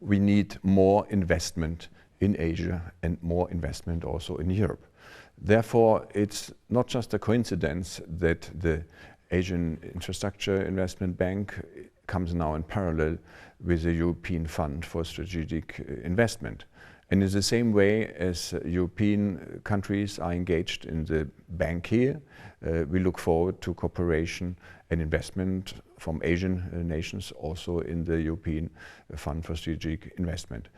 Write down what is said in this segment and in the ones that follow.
we need more investment in Asia and more investment also in Europe. Therefore, it's not just a coincidence that the Asian Infrastructure Investment Bank comes now in parallel with the European Fund for Strategic Investment. And in the same way as European countries are engaged in the bank here, we look forward to cooperation and investment from Asian nations also in the European Fund for Strategic Investment.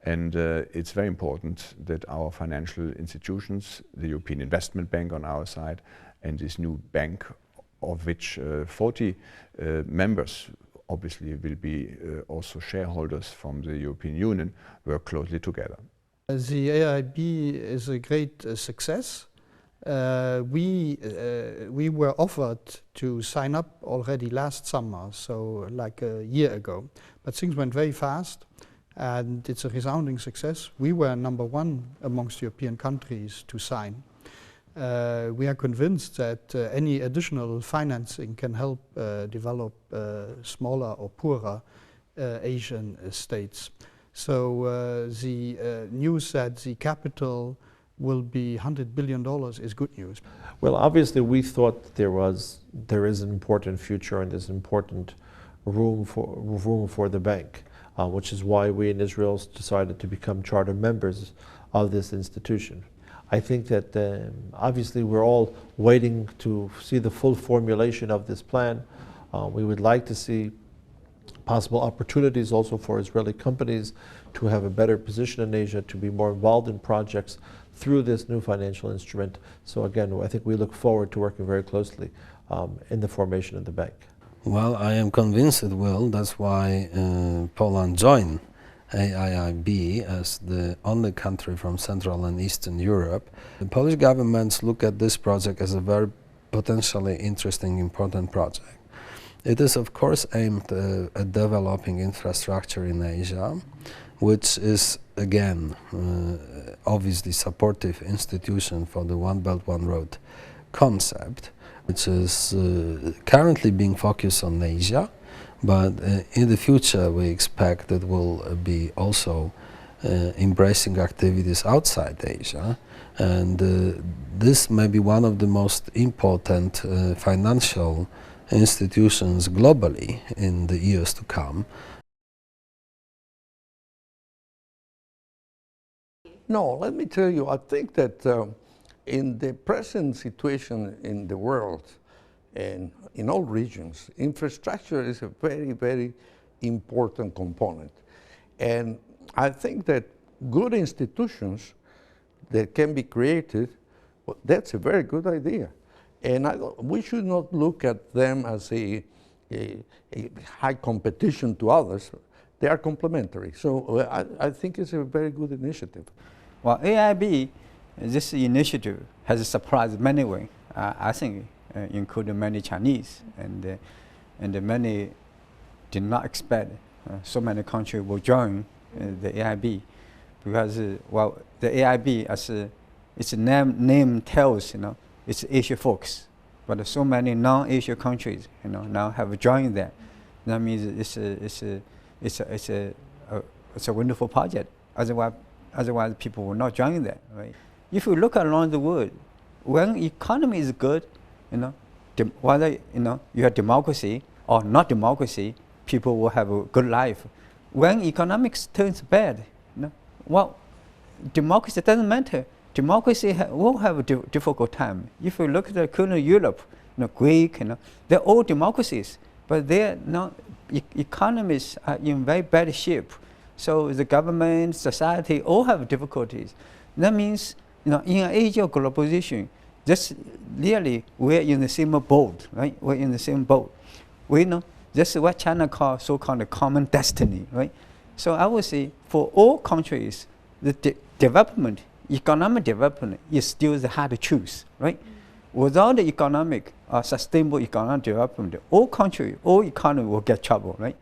And it's very important that our financial institutions, the European Investment Bank on our side, and this new bank, of which 40 members obviously will be also shareholders from the European Union, work closely together. The AIIB is a great success. We were offered to sign up already last summer, so like a year ago, but things went very fast. And it's a resounding success. We were #1 amongst European countries to sign. We are convinced that any additional financing can help develop smaller or poorer Asian states. So the news that the capital will be $100 billion is good news. Well, obviously we thought there is an important future and there's an important room for the bank. Which is why we in Israel decided to become charter members of this institution. I think that obviously we're all waiting to see the full formulation of this plan. We would like to see possible opportunities also for Israeli companies to have a better position in Asia, to be more involved in projects through this new financial instrument. So again, I think we look forward to working very closely in the formation of the bank. Well, I am convinced it will. That's why Poland joined AIIB as the only country from Central and Eastern Europe. The Polish governments look at this project as a very potentially interesting, important project. It is, of course, aimed at developing infrastructure in Asia, which is, again, obviously supportive institution for the One Belt, One Road concept, which is currently being focused on Asia, but in the future we expect it will be also embracing activities outside Asia. And this may be one of the most important financial institutions globally in the years to come. No, let me tell you, I think that in the present situation in the world and in all regions, infrastructure is a very, very important component. And I think that good institutions that can be created, well, that's a very good idea. And we should not look at them as a high competition to others. They are complementary. So I think it's a very good initiative. Well, AIIB, this initiative has surprised many ways. I think, including many Chinese, and many did not expect so many countries will join the AIIB, because well, the AIIB, as its name tells, it's Asia focused, but so many non-Asia countries, now have joined that. That means it's a wonderful project. Otherwise people will not join that, right? If you look around the world, when economy is good, whether you have democracy or not democracy, people will have a good life. When economics turns bad, well, democracy doesn't matter. Democracy will have a difficult time. If you look at the current Europe, Greek, they're all democracies, but their economies are in very bad shape. So the government, society, all have difficulties. That means, in an age of globalization, just really we're in the same boat, right? We're in the same boat. We know this is what China calls so-called a common destiny, right? So I would say for all countries, the development, economic development is still the hard to choose, right? Without the economic, sustainable economic development, all countries, all economy will get trouble, right?